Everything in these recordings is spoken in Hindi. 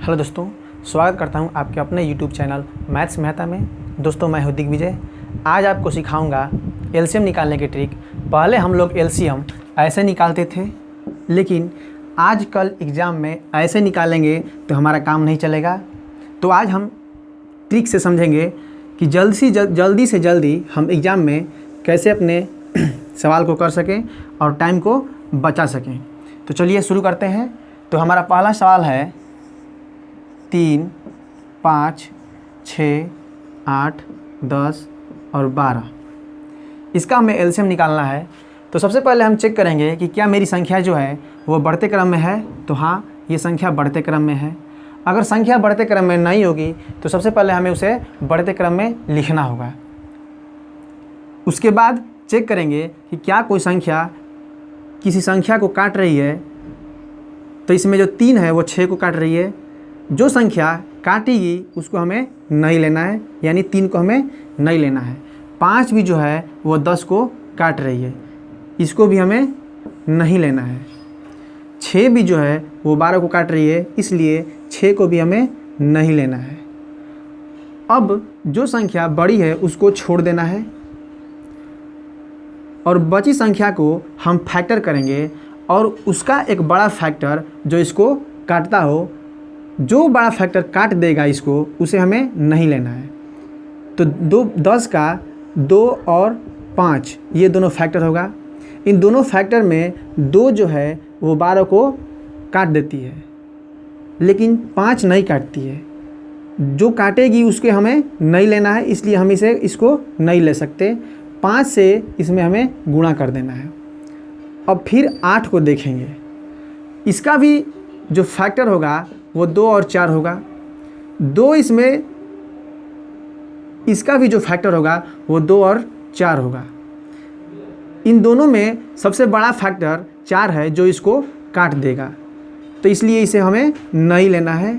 हेलो दोस्तों, स्वागत करता हूं आपके अपने यूट्यूब चैनल मैथ्स मेहता में। दोस्तों मैं हूं दिग्विजय। आज आपको सिखाऊंगा एलसीएम निकालने की ट्रिक। पहले हम लोग एलसीएम ऐसे निकालते थे, लेकिन आजकल एग्ज़ाम में ऐसे निकालेंगे तो हमारा काम नहीं चलेगा। तो आज हम ट्रिक से समझेंगे कि जल्दी से जल्दी हम एग्ज़ाम में कैसे अपने सवाल को कर सकें और टाइम को बचा सकें। तो चलिए शुरू करते हैं। तो हमारा पहला सवाल है 3, 5, 6, 8, 10 और 12। इसका हमें एलसीएम निकालना है। तो सबसे पहले हम चेक करेंगे कि क्या मेरी संख्या जो है वो बढ़ते क्रम में है। तो हाँ, ये संख्या बढ़ते क्रम में है। अगर संख्या बढ़ते क्रम में नहीं होगी तो सबसे पहले हमें उसे बढ़ते क्रम में लिखना होगा। उसके बाद चेक करेंगे कि क्या कोई संख्या किसी संख्या को काट रही है। तो इसमें जो 3 है वो 6 को काट रही है। जो संख्या काटेगी उसको हमें नहीं लेना है, यानी 3 को हमें नहीं लेना है। 5 भी जो है वो 10 को काट रही है, इसको भी हमें नहीं लेना है। 6 भी जो है वो 12 को काट रही है, इसलिए 6 को भी हमें नहीं लेना है। अब जो संख्या बड़ी है उसको छोड़ देना है और बची संख्या को हम फैक्टर करेंगे और उसका एक बड़ा फैक्टर जो इसको काटता हो, जो बड़ा फैक्टर काट देगा इसको, उसे हमें नहीं लेना है। तो 10 का 2 और 5 ये दोनों फैक्टर होगा। इन दोनों फैक्टर में 2 जो है वो 12 को काट देती है, लेकिन 5 नहीं काटती है। जो काटेगी उसके हमें नहीं लेना है, इसलिए हम इसको नहीं ले सकते। 5 से इसमें हमें गुणा कर देना है। अब फिर 8 को देखेंगे। इसका भी जो फैक्टर होगा वो 2 और 4 होगा। 2 इसमें, इसका भी जो फैक्टर होगा वो 2 और 4 होगा। इन दोनों में सबसे बड़ा फैक्टर 4 है जो इसको काट देगा, तो इसलिए इसे हमें नहीं लेना है।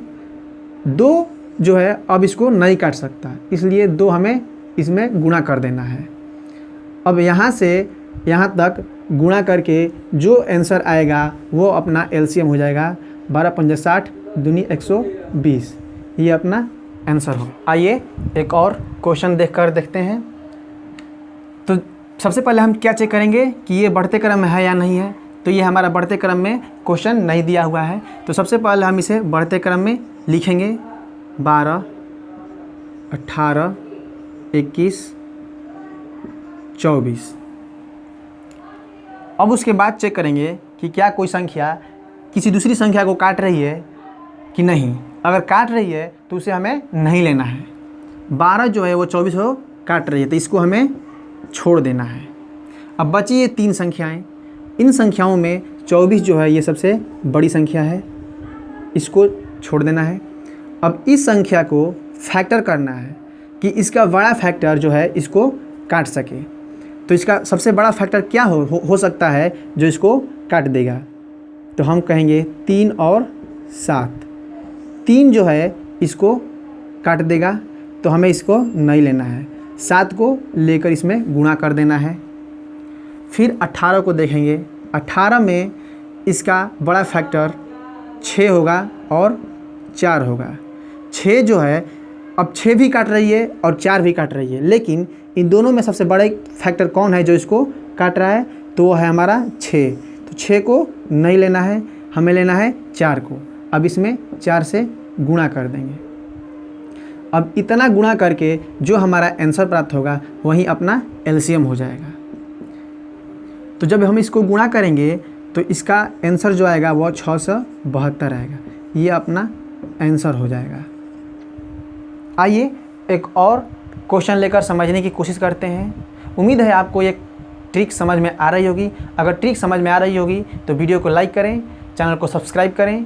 2 जो है अब इसको नहीं काट सकता, इसलिए 2 हमें इसमें गुणा कर देना है। अब यहाँ से यहाँ तक गुणा करके जो आंसर आएगा वो अपना एलसीएम हो जाएगा। 12 पंजा 60 दूनी 120, ये अपना आंसर हो। आइए एक और क्वेश्चन देखते हैं। तो सबसे पहले हम क्या चेक करेंगे कि ये बढ़ते क्रम में है या नहीं है। तो ये हमारा बढ़ते क्रम में क्वेश्चन नहीं दिया हुआ है। तो सबसे पहले हम इसे बढ़ते क्रम में लिखेंगे। 12, 18, 21, 24। अब उसके बाद चेक करेंगे कि क्या कोई संख्या किसी दूसरी संख्या को काट रही है कि नहीं। अगर काट रही है तो उसे हमें नहीं लेना है। 12 जो है वो 24 को काट रही है, तो इसको हमें छोड़ देना है। अब बची ये 3 संख्याएं। इन संख्याओं में 24 जो है ये सबसे बड़ी संख्या है, इसको छोड़ देना है। अब इस संख्या को फैक्टर करना है कि इसका बड़ा फैक्टर जो है इसको काट सके। तो इसका सबसे बड़ा फैक्टर क्या हो सकता है जो इसको काट देगा। तो हम कहेंगे 3 और 7। 3 जो है इसको काट देगा, तो हमें इसको नहीं लेना है। 7 को लेकर इसमें गुणा कर देना है। फिर 18 को देखेंगे। 18 में इसका बड़ा फैक्टर 6 होगा और 4 होगा। 6 जो है अब 6 भी काट रही है और 4 भी काट रही है, लेकिन इन दोनों में सबसे बड़ा फैक्टर कौन है जो इसको काट रहा है, तो वो है हमारा 6। तो 6 को नहीं लेना है, हमें लेना है 4 को। अब इसमें 4 से गुणा कर देंगे। अब इतना गुणा करके जो हमारा आंसर प्राप्त होगा वही अपना एलसीएम हो जाएगा। तो जब हम इसको गुणा करेंगे तो इसका आंसर जो आएगा वो 672 आएगा। ये अपना आंसर हो जाएगा। आइए एक और क्वेश्चन लेकर समझने की कोशिश करते हैं। उम्मीद है आपको ये ट्रिक समझ में आ रही होगी। अगर ट्रिक समझ में आ रही होगी तो वीडियो को लाइक करें, चैनल को सब्सक्राइब करें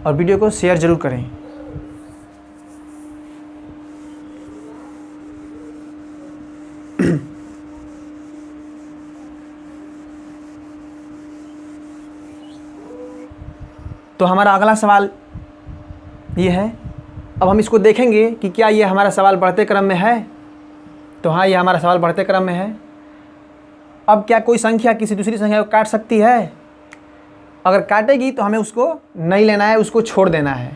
और वीडियो को शेयर ज़रूर करें। तो हमारा अगला सवाल ये है। अब हम इसको देखेंगे कि क्या ये हमारा सवाल बढ़ते क्रम में है। तो हाँ, ये हमारा सवाल बढ़ते क्रम में है। अब क्या कोई संख्या किसी दूसरी संख्या को काट सकती है। अगर काटेगी तो हमें उसको नहीं लेना है, उसको छोड़ देना है।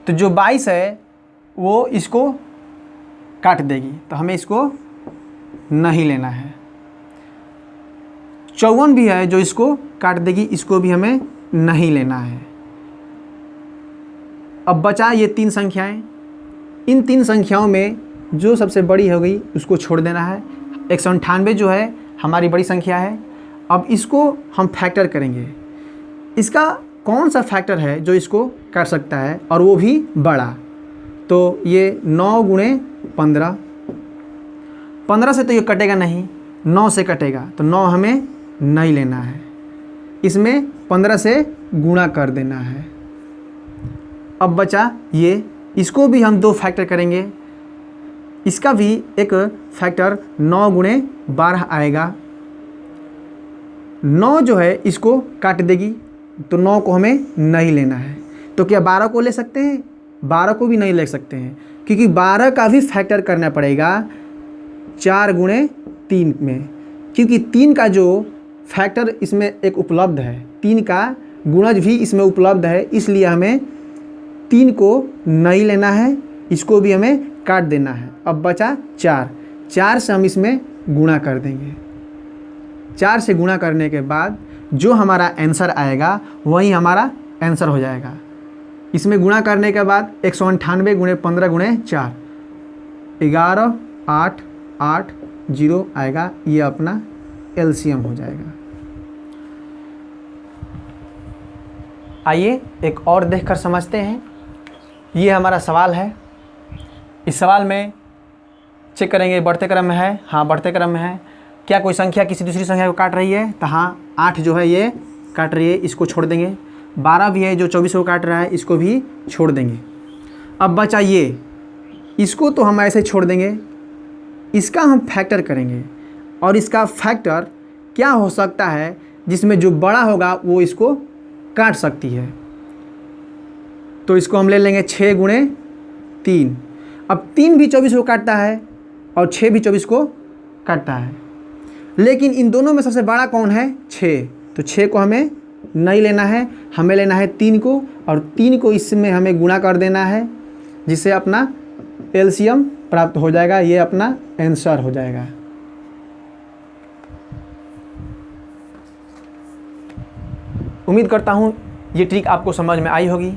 तो जो 22 है वो इसको काट देगी, तो हमें इसको नहीं लेना है। 54 भी है जो इसको काट देगी, इसको भी हमें नहीं लेना है। अब बचा ये 3 संख्याएं। इन 3 संख्याओं में जो सबसे बड़ी हो गई उसको छोड़ देना है। 198 जो है हमारी बड़ी संख्या है। अब इसको हम फैक्टर करेंगे। इसका कौन सा फैक्टर है जो इसको काट सकता है और वो भी बड़ा? तो ये 9 गुणे 15, 15 से तो ये कटेगा नहीं, 9 से कटेगा, तो 9 हमें नहीं लेना है। इसमें 15 से गुणा कर देना है। अब बचा ये, इसको भी हम 2 फैक्टर करेंगे। इसका भी एक फैक्टर 9 गुणे 12 आएगा। 9 जो है इसको काट देगी, तो 9 को हमें नहीं लेना है। तो क्या 12 को ले सकते हैं? 12 को भी नहीं ले सकते हैं, क्योंकि 12 का भी फैक्टर करना पड़ेगा 4 गुणे 3 में, क्योंकि 3 का जो फैक्टर इसमें एक उपलब्ध है, 3 का गुणज भी इसमें उपलब्ध है, इसलिए हमें 3 को नहीं लेना है, इसको भी हमें काट देना है। अब बचा 4, 4 से हम इसमें गुणा कर देंगे। 4 से गुणा करने के बाद जो हमारा आंसर आएगा वही हमारा आंसर हो जाएगा। इसमें गुणा करने के बाद 198 गुणे 15 गुणे 4, 11, 8, 8, 0 आएगा। ये अपना एलसीएम हो जाएगा। आइए एक और देखकर समझते हैं। ये हमारा सवाल है। इस सवाल में चेक करेंगे बढ़ते क्रम में है, हाँ बढ़ते क्रम में है। क्या कोई संख्या किसी दूसरी संख्या को काट रही है? तो हाँ, 8 जो है ये काट रही है, इसको छोड़ देंगे। 12 भी है जो 24 को काट रहा है, इसको भी छोड़ देंगे। अब बचा ये, इसको तो हम ऐसे छोड़ देंगे, इसका हम फैक्टर करेंगे। और इसका फैक्टर क्या हो सकता है जिसमें जो बड़ा होगा वो इसको काट सकती है? तो इसको हम ले लेंगे 6 गुणे 3। अब 3 भी 24 को काटता है और 6 भी 24 को काटता है, लेकिन इन दोनों में सबसे बड़ा कौन है? 6। तो 6 को हमें नहीं लेना है, हमें लेना है 3 को, और 3 को इसमें हमें गुणा कर देना है, जिससे अपना एलसीएम प्राप्त हो जाएगा। ये अपना आंसर हो जाएगा। उम्मीद करता हूँ ये ट्रिक आपको समझ में आई होगी।